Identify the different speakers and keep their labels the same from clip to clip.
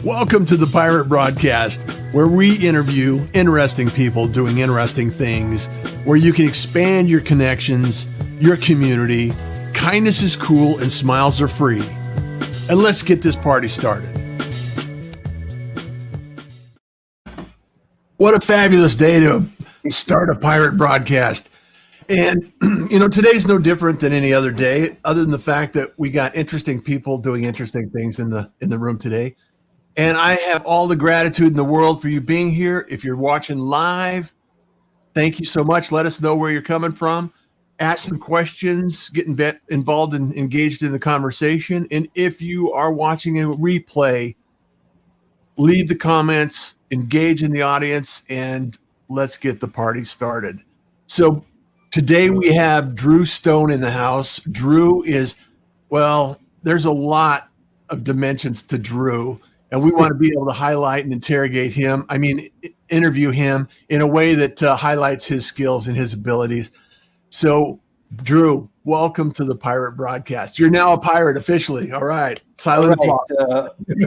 Speaker 1: Welcome to the Pirate Broadcast, where we interview interesting people doing interesting things, where you can expand your connections, your community. Kindness is cool and smiles are free. And let's get this party started. What a fabulous day to start a Pirate Broadcast. And, today's no different than any other day, other than the fact that we got interesting people doing interesting things in the room today. And I have all the gratitude in the world for you being here. If you're watching live, thank you so much. Let us know where you're coming from. Ask some questions, get involved and engaged in the conversation. And if you are watching a replay, leave the comments, engage in the audience, and let's get the party started. So today we have Drew Stone in the house. Drew is, there's a lot of dimensions to Drew. And we want to be able to highlight and interview him in a way that highlights his skills and his abilities. So, Drew, welcome to the Pirate Broadcast. You're now a pirate officially. All right. Silent applause.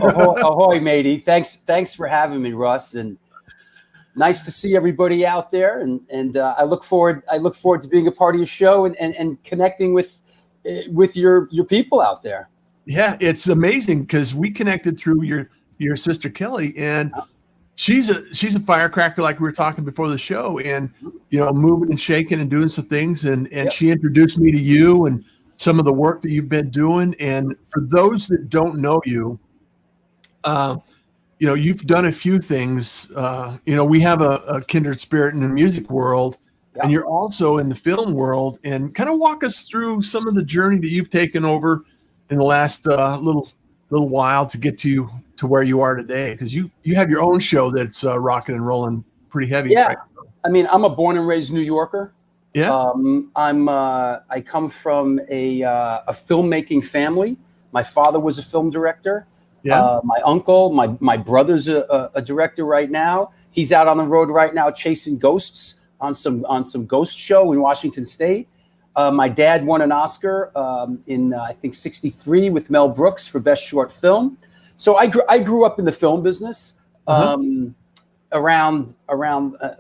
Speaker 2: Ahoy, matey. Thanks for having me, Russ. And nice to see everybody out there. And I look forward to being a part of your show and connecting with your people out there.
Speaker 1: Yeah, it's amazing because we connected through your sister Kelly, and she's a firecracker, like we were talking before the show, and moving and shaking and doing some things, and yep. She introduced me to you and some of the work that you've been doing. And for those that don't know you, you've done a few things. We have a kindred spirit in the music world, yep. And you're also in the film world. And kind of walk us through some of the journey that you've taken over in the last little while to get to where you are today, because you have your own show that's rocking and rolling pretty heavy.
Speaker 2: Yeah,
Speaker 1: right?
Speaker 2: I mean, I'm a born and raised New Yorker.
Speaker 1: Yeah,
Speaker 2: I come from a filmmaking family. My father was a film director.
Speaker 1: Yeah,
Speaker 2: my uncle, my brother's a director right now. He's out on the road right now chasing ghosts on some ghost show in Washington State. My dad won an Oscar in I think '63 with Mel Brooks for Best Short Film. So I grew up in the film business, around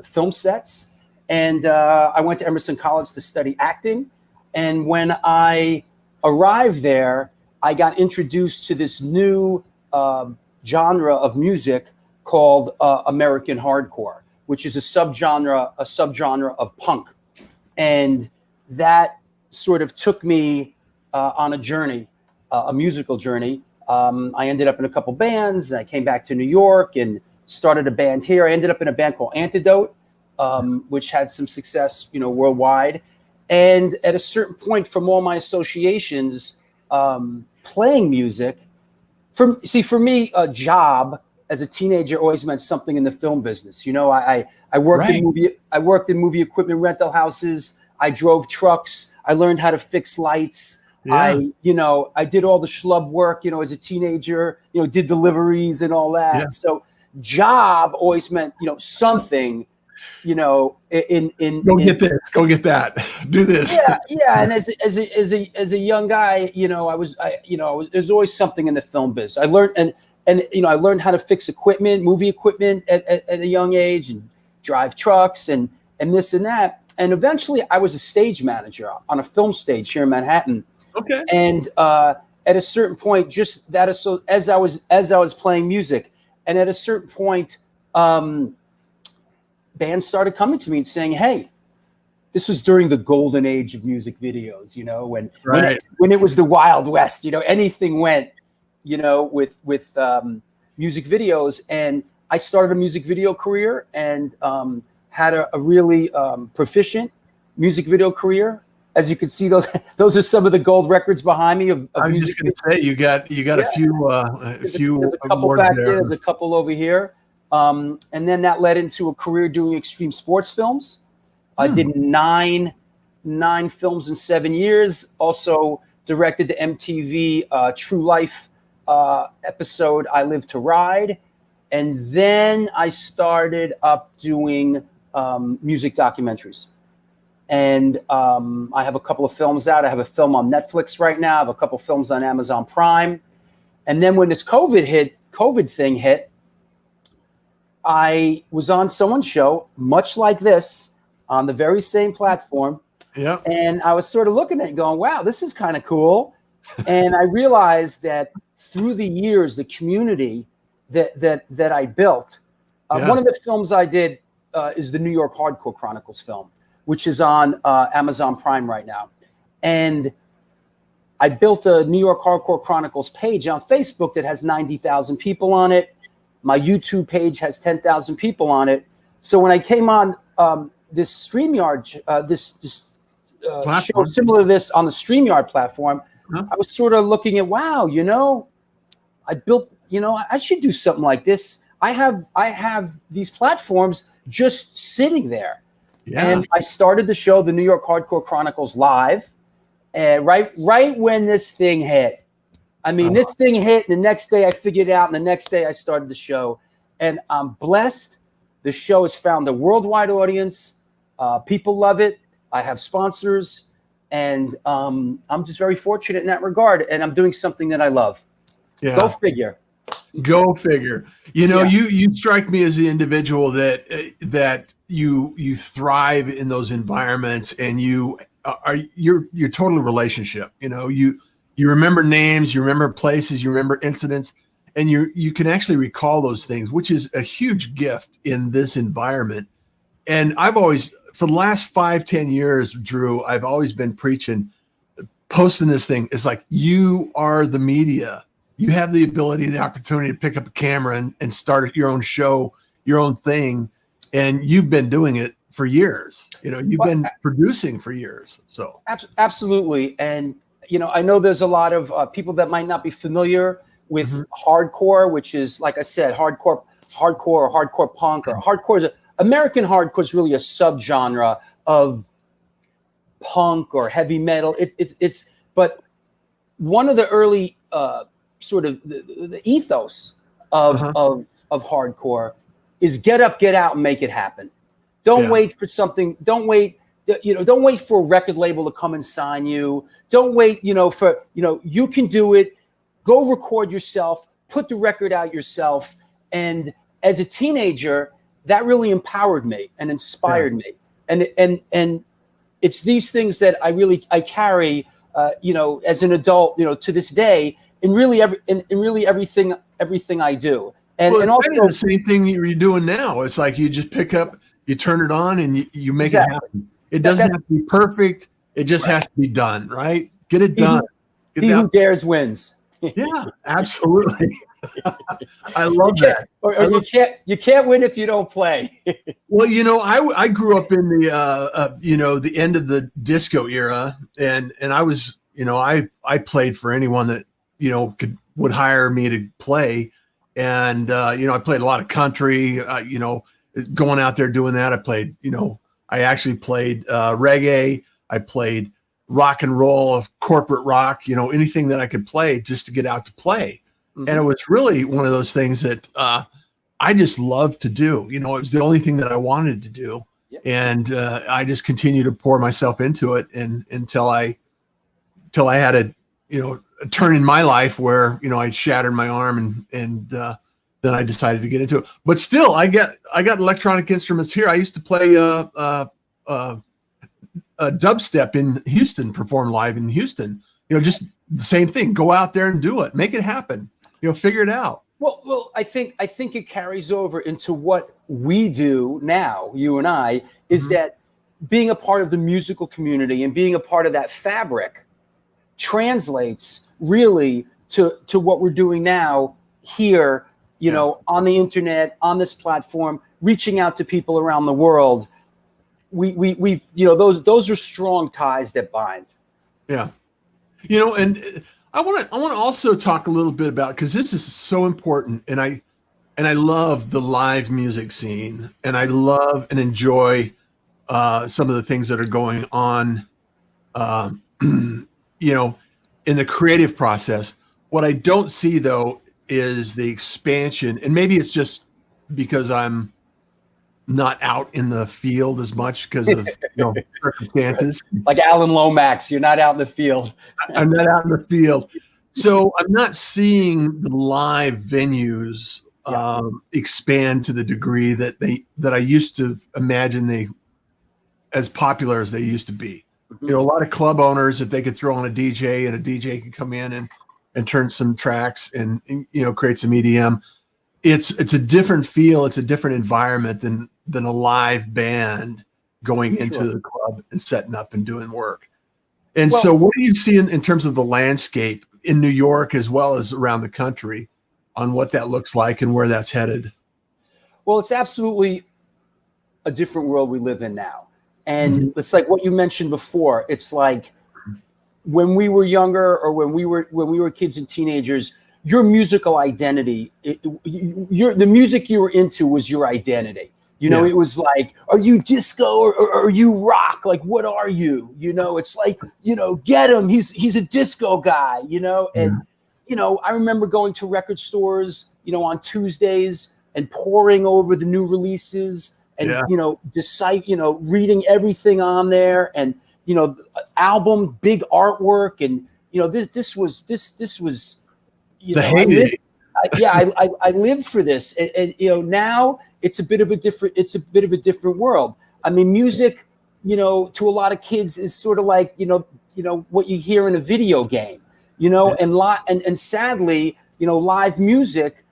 Speaker 2: film sets, and I went to Emerson College to study acting. And when I arrived there, I got introduced to this new genre of music called American hardcore, which is a subgenre of punk, and that sort of took me on a journey, a musical journey. I ended up in a couple bands. I came back to New York and started a band here. I ended up in a band called Antidote, which had some success, worldwide. And at a certain point, from all my associations, playing music, for me, a job as a teenager always meant something in the film business. I worked
Speaker 1: Right.
Speaker 2: in movie equipment rental houses. I drove trucks. I learned how to fix lights.
Speaker 1: Yeah.
Speaker 2: I did all the schlub work, as a teenager, did deliveries and all that.
Speaker 1: Yeah.
Speaker 2: So job always meant, something,
Speaker 1: Go get this, go get that, do this.
Speaker 2: Yeah. And as a young guy, there's always something in the film biz. I learned, I learned how to fix movie equipment at a young age, and drive trucks and this and that. And eventually I was a stage manager on a film stage here in Manhattan.
Speaker 1: Okay.
Speaker 2: And at a certain point, just that is so as I was playing music, and at a certain point, bands started coming to me and saying, "Hey," this was during the golden age of music videos, when it was the Wild West, anything went, with music videos. And I started a music video career and had a really proficient music video career. As you can see, those are some of the gold records behind me.
Speaker 1: I was just going to say, you got a few
Speaker 2: there's a couple back there. There's a couple over here, and then that led into a career doing extreme sports films. I did nine films in 7 years. Also directed the MTV True Life episode "I Live to Ride," and then I started up doing music documentaries. And I have a couple of films out. I have a film on Netflix right now. I have a couple of films on Amazon Prime. And then when this COVID hit, COVID thing hit, I was on someone's show, much like this, on the very same platform.
Speaker 1: Yeah.
Speaker 2: And I was sort of looking at it going, wow, this is kind of cool. And I realized that through the years, the community that I built, one of the films I did is the New York Hardcore Chronicles film, which is on Amazon Prime right now. And I built a New York Hardcore Chronicles page on Facebook that has 90,000 people on it. My YouTube page has 10,000 people on it. So when I came on this StreamYard, this show similar to this on the StreamYard platform, I was sort of looking at, wow, I built, I should do something like this. I have these platforms just sitting there. Yeah. And I started the show, the New York Hardcore Chronicles Live, and right when this thing hit. I mean, this thing hit, and the next day I figured it out, and the next day I started the show. And I'm blessed. The show has found a worldwide audience. People love it. I have sponsors, and I'm just very fortunate in that regard, and I'm doing something that I love. Yeah. Go figure.
Speaker 1: Go figure. You strike me as the individual that you thrive in those environments, and you're totally relationship. You remember names, you remember places, you remember incidents, and you can actually recall those things, which is a huge gift in this environment. And I've always, for the last 5-10 years, Drew, I've always been preaching, posting this thing. It's like, you are the media. You have the ability, the opportunity to pick up a camera and start your own show, your own thing. And you've been doing it for years. You've been producing for years. So
Speaker 2: absolutely. And, I know there's a lot of people that might not be familiar with hardcore, which is, like I said, hardcore or hardcore punk or hardcore. American hardcore is really a subgenre of punk or heavy metal. But one of the early sort of the ethos of hardcore is get up, get out, and make it happen. Don't wait for something. Don't wait. Don't wait for a record label to come and sign you. Don't wait, you can do it. Go record yourself, put the record out yourself. And as a teenager, that really empowered me and inspired me. And it's these things that I carry, as an adult, to this day, in really everything I do. And also
Speaker 1: the same thing you're doing now. It's like you just pick up, you turn it on, and you make it happen. It doesn't have to be perfect. It just has to be done, right? Get it done.
Speaker 2: He who dares wins.
Speaker 1: Yeah, absolutely. I love that.
Speaker 2: Or you can't win if you don't play.
Speaker 1: Well, I grew up in the end of the disco era, and I was, I played for anyone that would hire me to play, and I played a lot of country. Going out there doing that, I played. I actually played reggae. I played rock and roll, corporate rock, anything that I could play just to get out to play. Mm-hmm. And it was really one of those things that I just loved to do. It was the only thing that I wanted to do. Yep. And I just continued to pour myself into it until I had a turn in my life where, I shattered my arm and then I decided to get into it. But still, I got electronic instruments here. I used to play dubstep in Houston, perform live in Houston. Just the same thing. Go out there and do it. Make it happen. Figure it out.
Speaker 2: Well, I think it carries over into what we do now, you and I, is that being a part of the musical community and being a part of that fabric translates really to what we're doing now here, on the internet, on this platform, reaching out to people around the world. We've those are strong ties that bind.
Speaker 1: Yeah. And I want to also talk a little bit about, because this is so important, and I love the live music scene, and I love and enjoy some of the things that are going on in the creative process. What I don't see though is the expansion, and maybe it's just because I'm not out in the field as much because of circumstances.
Speaker 2: Like Alan Lomax, you're not out in the field.
Speaker 1: I'm not out in the field, So I'm not seeing the live venues
Speaker 2: Yeah.
Speaker 1: expand to the degree that I used to imagine they as popular as they used to be.
Speaker 2: Mhm.
Speaker 1: A lot of club owners, if they could throw on a DJ and a DJ could come in and turn some tracks and create some EDM, it's a different feel, it's a different environment than a live band going into
Speaker 2: Sure.
Speaker 1: the club and setting up and doing work. And so
Speaker 2: Well,
Speaker 1: what do you see in terms of the landscape in New York as well as around the country on what that looks like and where that's headed?
Speaker 2: well, it's absolutely a different world we live in now. And
Speaker 1: Mhm.
Speaker 2: it's like what you mentioned before. It's like when we were younger or when we were kids and teenagers, your musical identity, the music you were into was your identity.
Speaker 1: Yeah.
Speaker 2: It was like, are you disco or are you rock? Like, what are you? It's like, get him. He's a disco guy, and, I remember going to record stores, on Tuesdays and poring over the new releases and,
Speaker 1: Yeah.
Speaker 2: reading everything on there and, album, big artwork. And, this was,
Speaker 1: The
Speaker 2: I lived,
Speaker 1: heyday.
Speaker 2: I lived for this. And, now it's a bit of a different world. I mean, music, to a lot of kids is sort of like, what you hear in a video game,
Speaker 1: Yeah.
Speaker 2: and sadly, live music,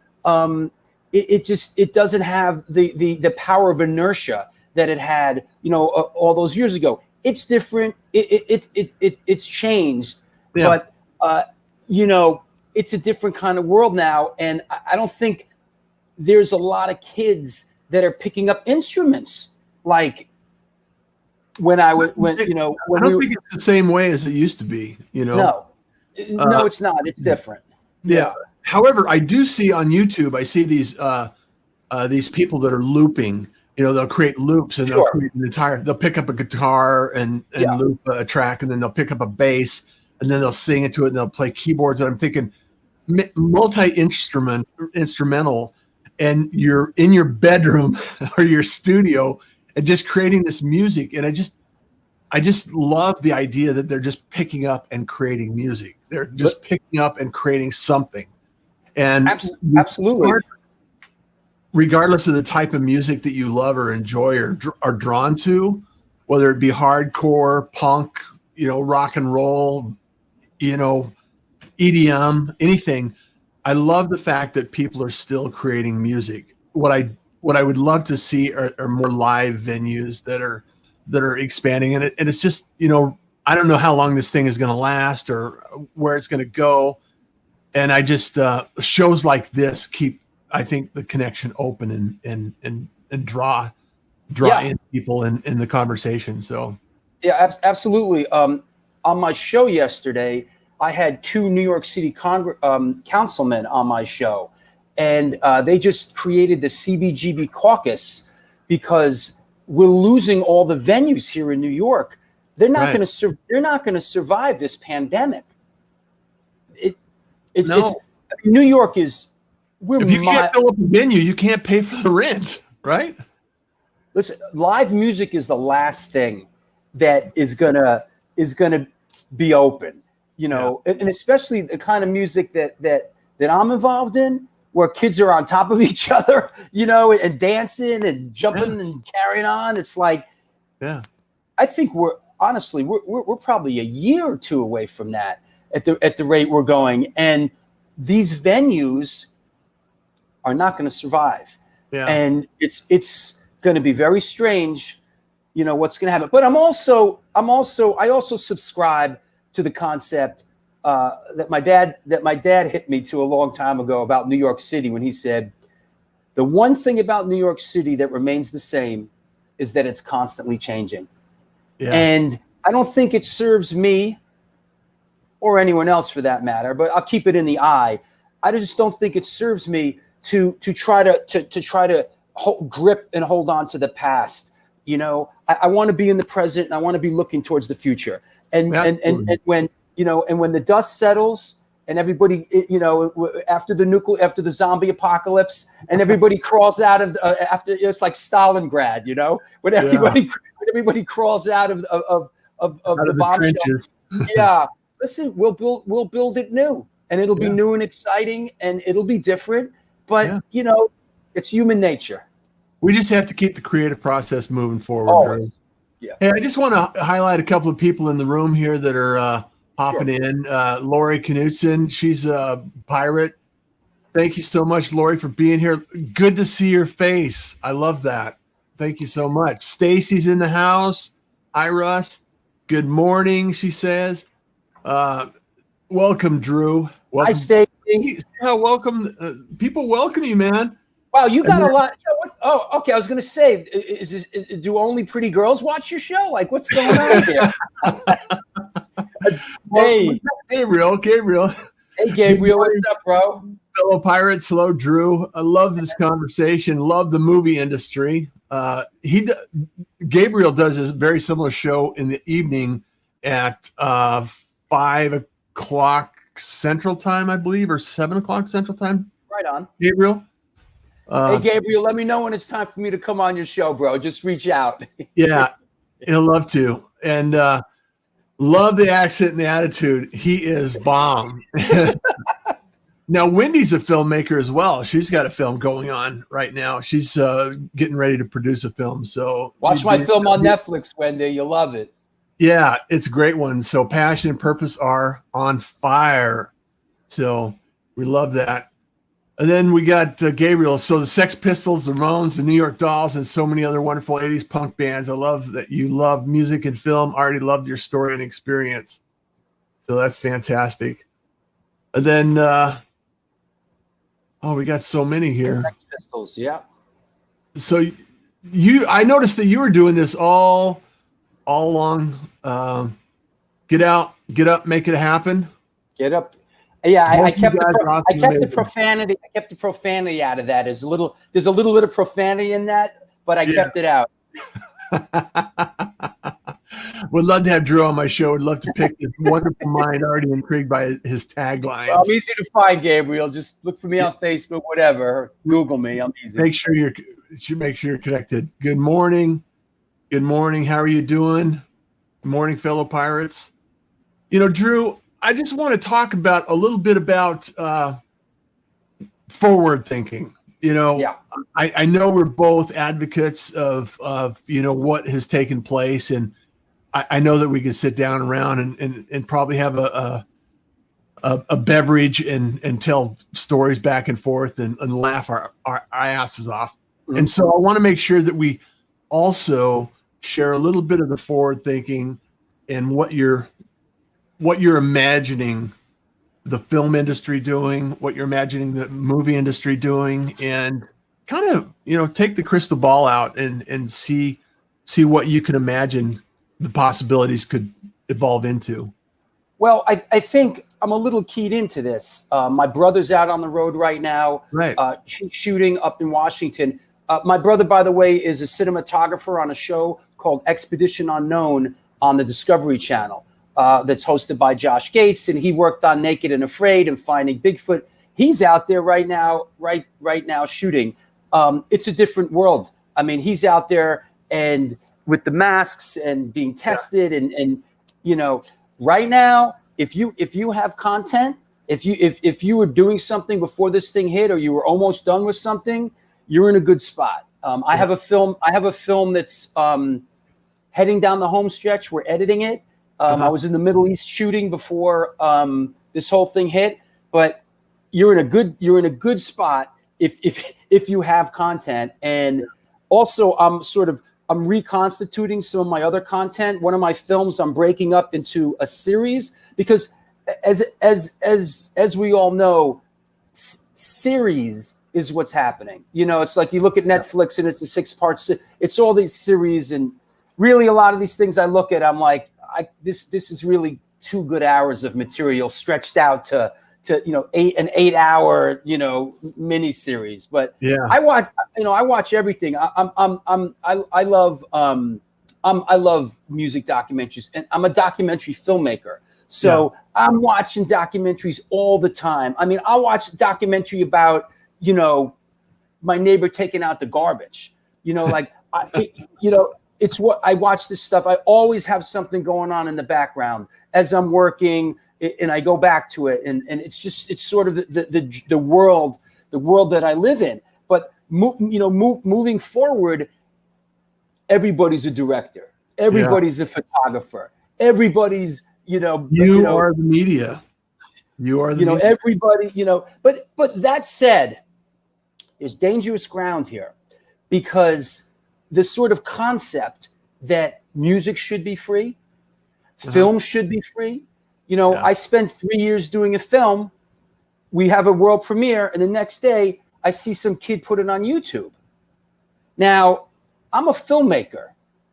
Speaker 2: it doesn't have the power of inertia that it had, all those years ago. It's different. It's changed,
Speaker 1: Yeah.
Speaker 2: but it's a different kind of world now, and I don't think there's a lot of kids that are picking up instruments like when I was when
Speaker 1: I don't think it's the same way as it used to be.
Speaker 2: no, it's not. It's different.
Speaker 1: Yeah. However, I do see on YouTube, I see these people that are looping. They'll create loops and they'll
Speaker 2: Sure.
Speaker 1: create an entire. They'll pick up a guitar and
Speaker 2: Yeah.
Speaker 1: loop a track, and then they'll pick up a bass, and then they'll sing into it, and they'll play keyboards. And I'm thinking, instrumental, and you're in your bedroom or your studio and just creating this music. And I just love the idea that they're just picking up and creating music. They're just picking up and creating something. And
Speaker 2: Absolutely.
Speaker 1: regardless of the type of music that you love or enjoy or are drawn to, whether it be hardcore, punk, rock and roll, EDM, anything, I love the fact that people are still creating music. What I would love to see are more live venues that are expanding, and it's just, I don't know how long this thing is going to last or where it's going to go. And I just shows like this keep, I think, the connection open and draw in people in the conversation. So
Speaker 2: yeah, absolutely. On my show yesterday, I had two New York City councilmen on my show, and they just created the CBGB caucus because we're losing all the venues here in New York. They're not going to they're not going to survive this pandemic. New York is.
Speaker 1: If you can't fill up a venue, you can't pay for the rent, right?
Speaker 2: Listen, live music is the last thing that is gonna be open, and especially the kind of music that I'm involved in, where kids are on top of each other, and dancing and jumping and carrying on. It's like, I think we're probably a year or two away from that at the rate we're going, and these venues are not going to survive. And it's going to be very strange, what's going to happen. But I also subscribe to the concept that my dad hit me to a long time ago about New York City, when he said, the one thing about New York City that remains the same is that it's constantly changing. And I don't think it serves me or anyone else for that matter, but I'll keep it in the eye. I just don't think it serves me to try to grip and hold on to the past. I want to be in the present, and I want to be looking towards the future. And when when the dust settles and everybody, after the zombie apocalypse, and everybody crawls out of after, it's like Stalingrad, when everybody crawls out of the bomb shelter. Yeah, listen, we'll build it new. and it'll be new and exciting, and it'll be different. But it's human nature.
Speaker 1: We just have to keep the creative process moving forward.
Speaker 2: Always. Yeah.
Speaker 1: Hey, I just want to highlight a couple of people in the room here that are popping in. Lori Knudsen, she's a pirate. Thank you so much, Lori, for being here. Good to see your face. I love that. Thank you so much. Stacy's in the house. Hi, Russ. Good morning, she says. Welcome, Drew. Welcome.
Speaker 2: Hi, Stacy.
Speaker 1: Welcome. People welcome you, man.
Speaker 2: Wow, you got a lot. Oh, okay. I was going to say, do only pretty girls watch your show? Like, what's going on here? Hey,
Speaker 1: Gabriel.
Speaker 2: Hey, Gabriel. What's up, bro?
Speaker 1: Fellow pirates. Hello, Drew. I love this conversation. Love the movie industry. Gabriel does a very similar show in the evening at 5 o'clock Central Time, I believe, or 7 o'clock Central Time.
Speaker 2: Right on.
Speaker 1: Gabriel.
Speaker 2: Hey, Gabriel, let me know when it's time for me to come on your show, bro. Just reach out.
Speaker 1: Yeah, he'll love to. And love the accent and the attitude. He is bomb. Now, Wendy's a filmmaker as well. She's got a film going on right now. She's getting ready to produce a film. So
Speaker 2: watch my film on Netflix, Wendy. You'll love it.
Speaker 1: Yeah, it's a great one. So passion and purpose are on fire. So we love that. And then we got Gabriel. So the Sex Pistols, the Ramones, the New York Dolls, and so many other wonderful 80s punk bands. I love that you love music and film. I already loved your story and experience. So that's fantastic. And then, we got so many here.
Speaker 2: Sex Pistols, yeah.
Speaker 1: So I noticed that you were doing this all along. Get out, get up, make it happen.
Speaker 2: Get up. Yeah, I kept the profanity. I kept the profanity out of that. There's a little bit of profanity in that, but I kept it out.
Speaker 1: Would love to have Drew on my show. Would love to pick this wonderful mind. Already intrigued by his tagline.
Speaker 2: Well, I'm easy to find, Gabriel. Just look for me on Facebook, whatever. Google me. I'm easy.
Speaker 1: Make sure you're connected. Good morning. Good morning. How are you doing? Good morning, fellow pirates. Drew, I just want to talk about a little bit about forward thinking. I know we're both advocates of what has taken place, and I know that we can sit down around and probably have a beverage and tell stories back and forth and laugh our asses off. Mm-hmm. And so I want to make sure that we also share a little bit of the forward thinking and what you're imagining the film industry doing, what you're imagining the movie industry doing, and kind of, take the crystal ball out and see what you can imagine the possibilities could evolve into.
Speaker 2: Well, I think I'm a little keyed into this. My brother's out on the road right now,
Speaker 1: right?
Speaker 2: Shooting up in Washington. My brother, by the way, is a cinematographer on a show called Expedition Unknown on the Discovery Channel. That's hosted by Josh Gates, and he worked on Naked and Afraid and Finding Bigfoot. He's out there right now shooting. It's a different world. I mean, he's out there and with the masks and being tested, and right now, if you have content, if you were doing something before this thing hit, or you were almost done with something, you're in a good spot. I have a film that's heading down the home stretch. We're editing it. I was in the Middle East shooting before this whole thing hit, but you're in a good spot if you have content. And also, I'm reconstituting some of my other content. One of my films I'm breaking up into a series because, as we all know, series is what's happening. It's like you look at Netflix and it's a 6-part. It's all these series, and really a lot of these things I look at, I'm like, this is really 2 good hours of material stretched out to 8 hour mini series. But yeah, I watch everything. I love music documentaries, and I'm a documentary filmmaker. So I'm watching documentaries all the time. I mean, I'll watch a documentary about my neighbor taking out the garbage. It's what I watch this stuff. I always have something going on in the background as I'm working, and I go back to it, and it's sort of the world that I live in. But moving forward, everybody's a director, everybody's a photographer, everybody's
Speaker 1: you are the media. You are the media.
Speaker 2: Everybody, but that said, there's dangerous ground here, because the sort of concept that music should be free, film should be free. I spent 3 years doing a film. We have a world premiere, and the next day I see some kid put it on YouTube. Now, I'm a filmmaker,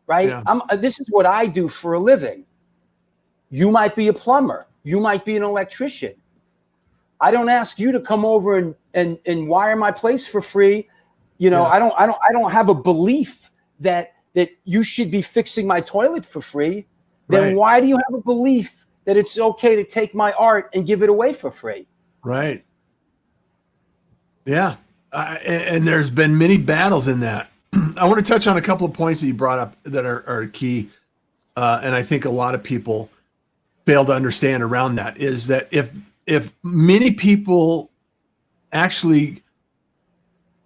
Speaker 2: right?
Speaker 1: Yeah.
Speaker 2: This is what I do for a living. You might be a plumber. You might be an electrician. I don't ask you to come over and wire my place for free. I don't have a belief that you should be fixing my toilet for free. Then why do you have a belief that it's okay to take my art and give it away for free?
Speaker 1: Right. Yeah. And there's been many battles in that. I want to touch on a couple of points that you brought up that are key. And I think a lot of people fail to understand around that, is that if many people actually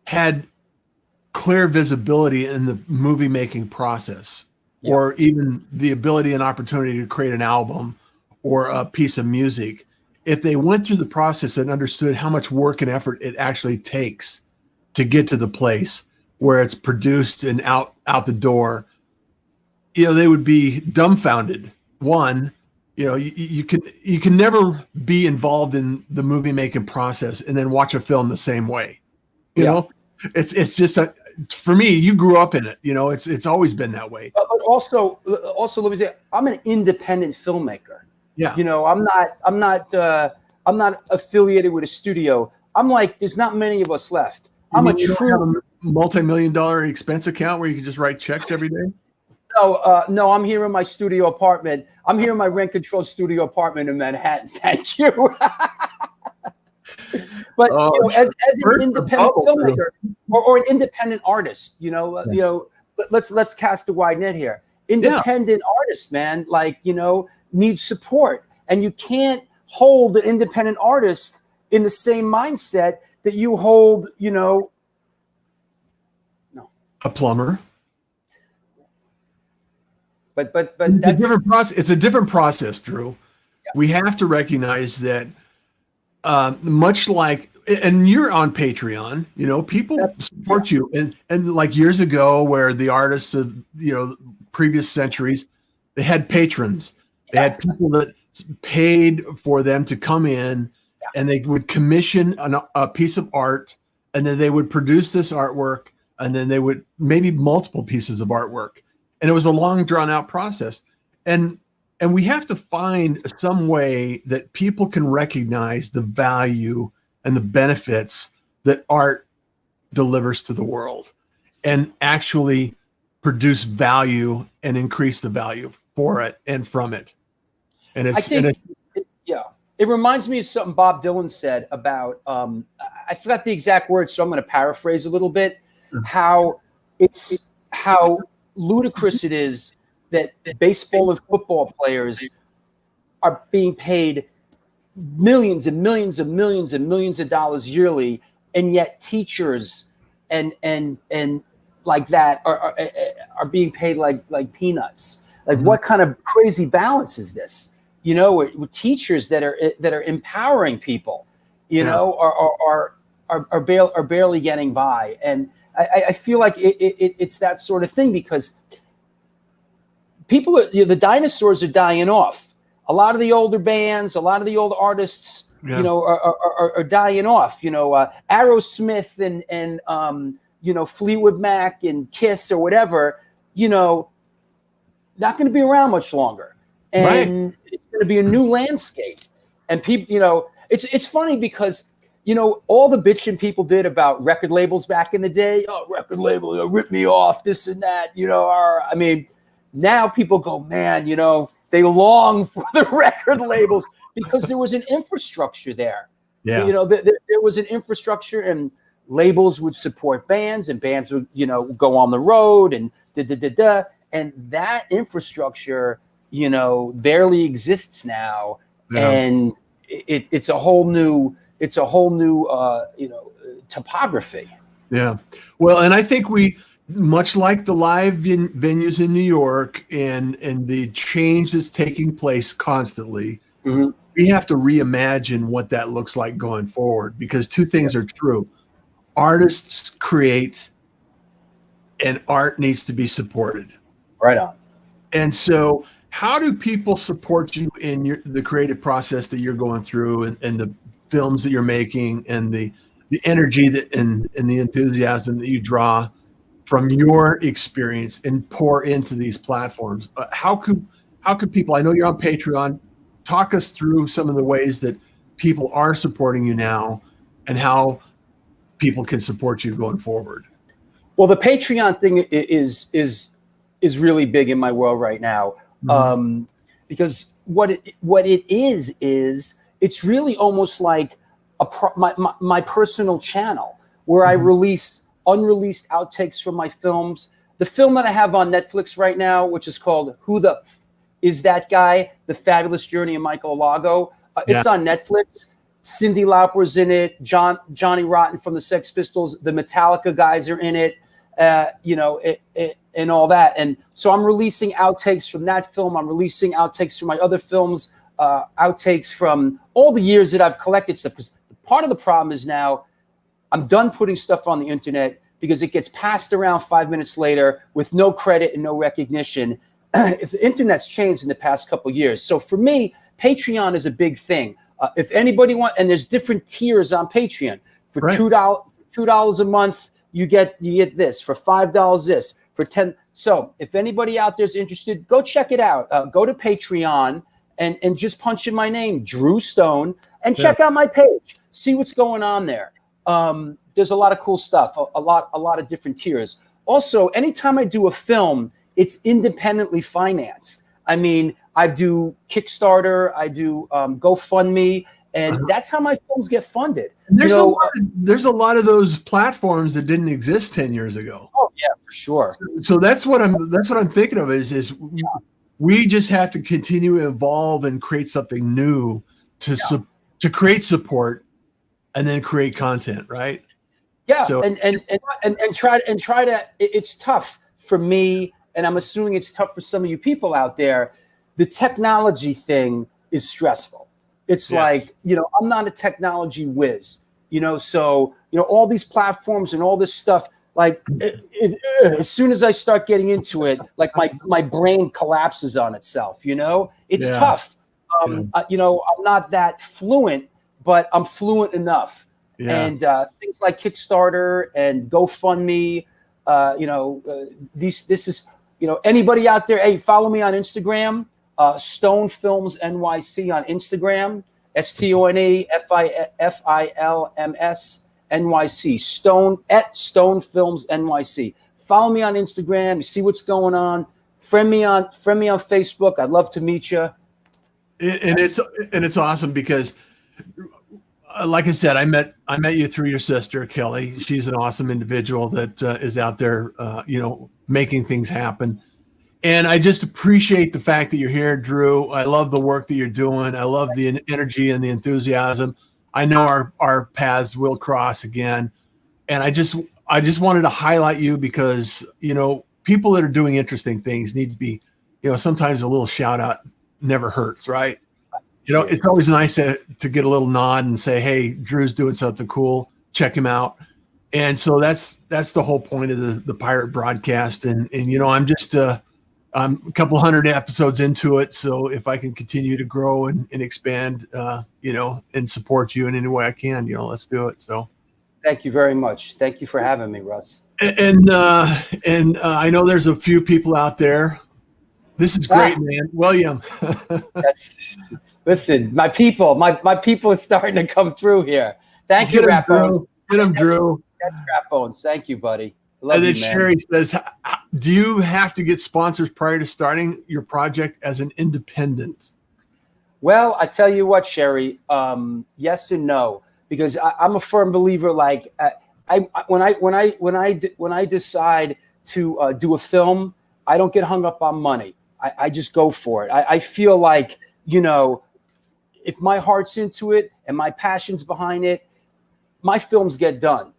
Speaker 1: had clear visibility in the movie making process, or even the ability and opportunity to create an album or a piece of music, if they went through the process and understood how much work and effort it actually takes to get to the place where it's produced and out the door, they would be dumbfounded. One, you can never be involved in the movie making process and then watch a film the same way. You know, it's just for me, you grew up in it. It's always been that way.
Speaker 2: But also, let me say, I'm an independent filmmaker.
Speaker 1: Yeah.
Speaker 2: I'm not affiliated with a studio. I'm like, there's not many of us left. I'm a true
Speaker 1: multi-million-dollar expense account where you can just write checks every day.
Speaker 2: No, I'm here in my studio apartment. I'm here in my rent-controlled studio apartment in Manhattan. Thank you. But as an independent filmmaker or an independent artist, let's cast a wide net here. Independent artists, man, need support, and you can't hold an independent artist in the same mindset that you hold,
Speaker 1: a plumber.
Speaker 2: But
Speaker 1: that's a different process. It's a different process, Drew. Yeah. We have to recognize that, much like, and you're on Patreon, people support you, and like years ago, where the artists of previous centuries, they had patrons. They had people that paid for them to come in, and they would commission a piece of art, and then they would produce this artwork, and then they would maybe multiple pieces of artwork. And it was a long, drawn-out process. And we have to find some way that people can recognize the value and the benefits that art delivers to the world, and actually produce value and increase the value for it and from it. And
Speaker 2: it reminds me of something Bob Dylan said about, I forgot the exact words, so I'm going to paraphrase a little bit, how ludicrous it is that baseball and football players are being paid millions and millions and millions and millions of dollars yearly, and yet teachers and like that are being paid like peanuts. Like, what kind of crazy balance is this? With teachers that are empowering people, are barely getting by. And I feel like it's that sort of thing, because people the dinosaurs are dying off. A lot of the older bands, a lot of the old artists, are dying off. Aerosmith and Fleetwood Mac and Kiss or whatever, not going to be around much longer. And it's going to be a new landscape. And people, it's funny because, all the bitching people did about record labels back in the day, record label, rip me off, this and that, now people go, man, they long for the record labels because there was an infrastructure there.
Speaker 1: Yeah.
Speaker 2: There was an infrastructure, and labels would support bands, and bands would, go on the road, and and that infrastructure, barely exists now and it's a whole new topography.
Speaker 1: Yeah. Well, and I think we, much like the live venues in New York and the change that's taking place constantly,
Speaker 2: Mm-hmm.
Speaker 1: we have to reimagine what that looks like going forward, because two things are true. Artists create, and art needs to be supported.
Speaker 2: Right on.
Speaker 1: And so how do people support you in the creative process that you're going through, and the films that you're making, and the energy that and the enthusiasm that you draw from your experience and pour into these platforms? How could people, I know you're on Patreon, talk us through some of the ways that people are supporting you now and how people can support you going forward?
Speaker 2: Well, the Patreon thing is really big in my world right now, because what it is it's really almost like my personal channel where I release unreleased outtakes from my films. The film that I have on Netflix right now, which is called "Who the F Is That Guy? The Fabulous Journey of Michael Lago," it's on Netflix. Cyndi Lauper's in it. Johnny Rotten from the Sex Pistols. The Metallica guys are in it. And all that. And so I'm releasing outtakes from that film. I'm releasing outtakes from my other films, outtakes from all the years that I've collected stuff. Because part of the problem is now I'm done putting stuff on the internet because it gets passed around 5 minutes later with no credit and no recognition. If the internet's changed in the past couple of years. So for me, Patreon is a big thing. If anybody wants, and there's different tiers on Patreon. For $2 a month, you get this. For $5, this. For 10. So if anybody out there is interested, go check it out. Go to Patreon and just punch in my name, Drew Stone, and check out my page. See what's going on there. There's a lot of cool stuff. A lot of different tiers. Also, anytime I do a film, it's independently financed. I mean, I do Kickstarter, I do GoFundMe, and that's how my films get funded.
Speaker 1: There's a lot of those platforms that didn't exist 10 years ago.
Speaker 2: Oh yeah, for sure.
Speaker 1: So that's what I'm thinking of is we just have to continue to evolve and create something new to create support and then create content, right?
Speaker 2: Yeah.
Speaker 1: So,
Speaker 2: and try to. It's tough for me, and I'm assuming it's tough for some of you people out there. The technology thing is stressful. It's like, I'm not a technology whiz, so, all these platforms and all this stuff, like as soon as I start getting into it, like my brain collapses on itself, it's tough. I'm not that fluent, but I'm fluent enough. Yeah. And things like Kickstarter and GoFundMe, this is, anybody out there, hey, follow me on Instagram. Stone Films NYC on Instagram, STONEFILMS NYC, Stone Films NYC. Follow me on Instagram. You see what's going on. Friend me on Facebook. I'd love to meet you.
Speaker 1: And it's awesome because, like I said, I met you through your sister Kelly. She's an awesome individual that is out there, making things happen. And I just appreciate the fact that you're here, Drew. I love the work that you're doing. I love the energy and the enthusiasm. I know our paths will cross again. And I just wanted to highlight you because, people that are doing interesting things need to be, sometimes a little shout out never hurts, right? It's always nice to get a little nod and say, hey, Drew's doing something cool. Check him out. And so that's the whole point of the Pirate Broadcast. And I'm just I'm a couple hundred episodes into it. So if I can continue to grow and expand, and support you in any way I can, let's do it. So
Speaker 2: thank you very much. Thank you for having me, Russ.
Speaker 1: And I know there's a few people out there. This is great, man. William.
Speaker 2: Listen, my people are starting to come through here. Thank you, Rap Bones.
Speaker 1: Get him, Drew.
Speaker 2: That's Rap Bones. Thank you, buddy. Love
Speaker 1: and then
Speaker 2: you, man.
Speaker 1: Sherry says, do you have to get sponsors prior to starting your project as an independent?
Speaker 2: Well, I tell you what, Sherry, yes and no, because I'm a firm believer. Like when I decide to do a film, I don't get hung up on money. I just go for it. I feel like, if my heart's into it and my passion's behind it, my films get done.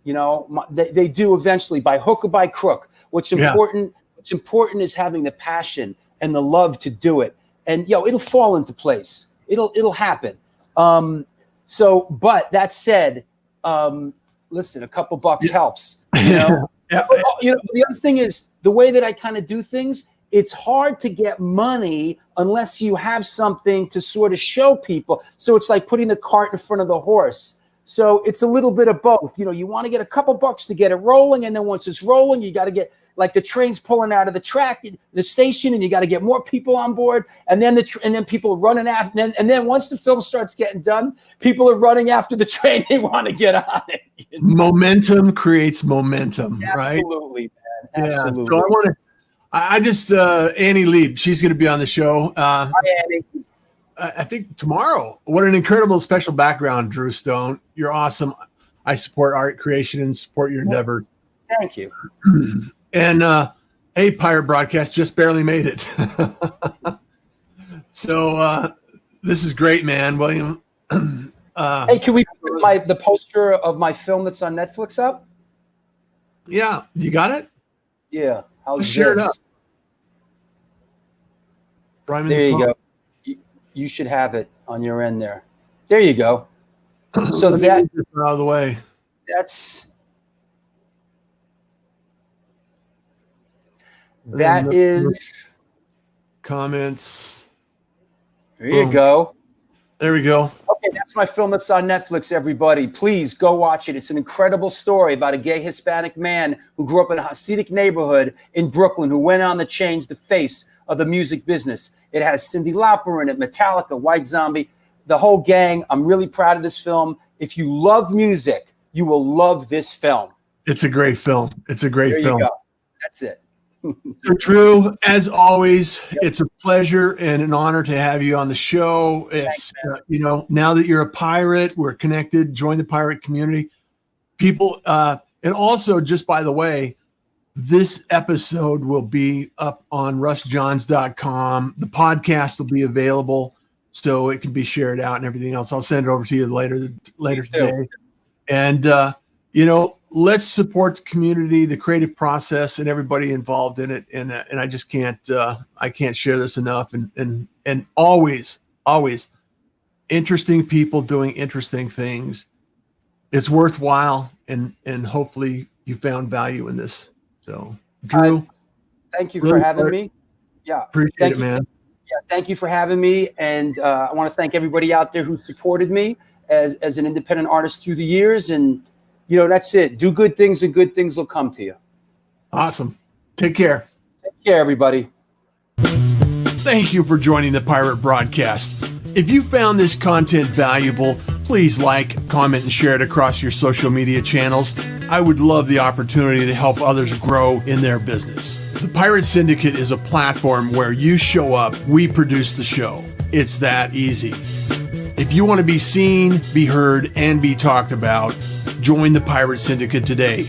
Speaker 2: You know, they do eventually, by hook or by crook. What's important is having the passion and the love to do it. And it'll fall into place. It'll happen. But that said, listen, a couple bucks helps. You know?
Speaker 1: Yeah.
Speaker 2: The other thing is the way that I kind of do things. It's hard to get money unless you have something to sort of show people. So it's like putting the cart in front of the horse. So it's a little bit of both. You want to get a couple bucks to get it rolling. And then once it's rolling, you got to get, like, the train's pulling out of the station, and you got to get more people on board. And then people are running after. And then once the film starts getting done, people are running after the train. They want to get on it.
Speaker 1: Momentum creates momentum, right?
Speaker 2: Absolutely, man. Absolutely.
Speaker 1: Yeah. So I just Annie Lieb, she's going to be on the show.
Speaker 2: Hi, Annie.
Speaker 1: I think tomorrow. What an incredible special background, Drew Stone. You're awesome. I support art creation and support your endeavor.
Speaker 2: Thank you.
Speaker 1: And hey, Pirate Broadcast just barely made it. So this is great, man, William.
Speaker 2: Hey, can we put the poster of my film that's on Netflix up?
Speaker 1: Yeah, you got it?
Speaker 2: Yeah. How's
Speaker 1: share it
Speaker 2: this?
Speaker 1: up.
Speaker 2: There you go. You should have it on your end there. There you go. So that
Speaker 1: out of the way.
Speaker 2: That is
Speaker 1: comments.
Speaker 2: There you go.
Speaker 1: There we go.
Speaker 2: Okay, that's my film that's on Netflix, everybody. Please go watch it. It's an incredible story about a gay Hispanic man who grew up in a Hasidic neighborhood in Brooklyn, who went on to change the face of the music business. It has Cyndi Lauper in it, Metallica, White Zombie, the whole gang. I'm really proud of this film. If you love music, you will love this film.
Speaker 1: It's a great film. It's a great film.
Speaker 2: There you go. That's it.
Speaker 1: So Drew, as always, it's a pleasure and an honor to have you on the show. It's now that you're a pirate, we're connected. Join the pirate community, people. And also, just by the way, this episode will be up on russjohns.com. The podcast will be available, so it can be shared out and everything else. I'll send it over to you later today. And let's support the community, the creative process, and everybody involved in it. And I just can't share this enough. And always interesting people doing interesting things. It's worthwhile, and hopefully you found value in this. So, Drew,
Speaker 2: thank you for having me. Yeah,
Speaker 1: appreciate it, man.
Speaker 2: Yeah, thank you for having me, and I want to thank everybody out there who supported me as an independent artist through the years. And that's it. Do good things, and good things will come to you.
Speaker 1: Awesome. Take care.
Speaker 2: Take care, everybody.
Speaker 1: Thank you for joining the Pirate Broadcast. If you found this content valuable, please like, comment, and share it across your social media channels. I would love the opportunity to help others grow in their business. The Pirate Syndicate is a platform where you show up, we produce the show. It's that easy. If you want to be seen, be heard, and be talked about, join the Pirate Syndicate today.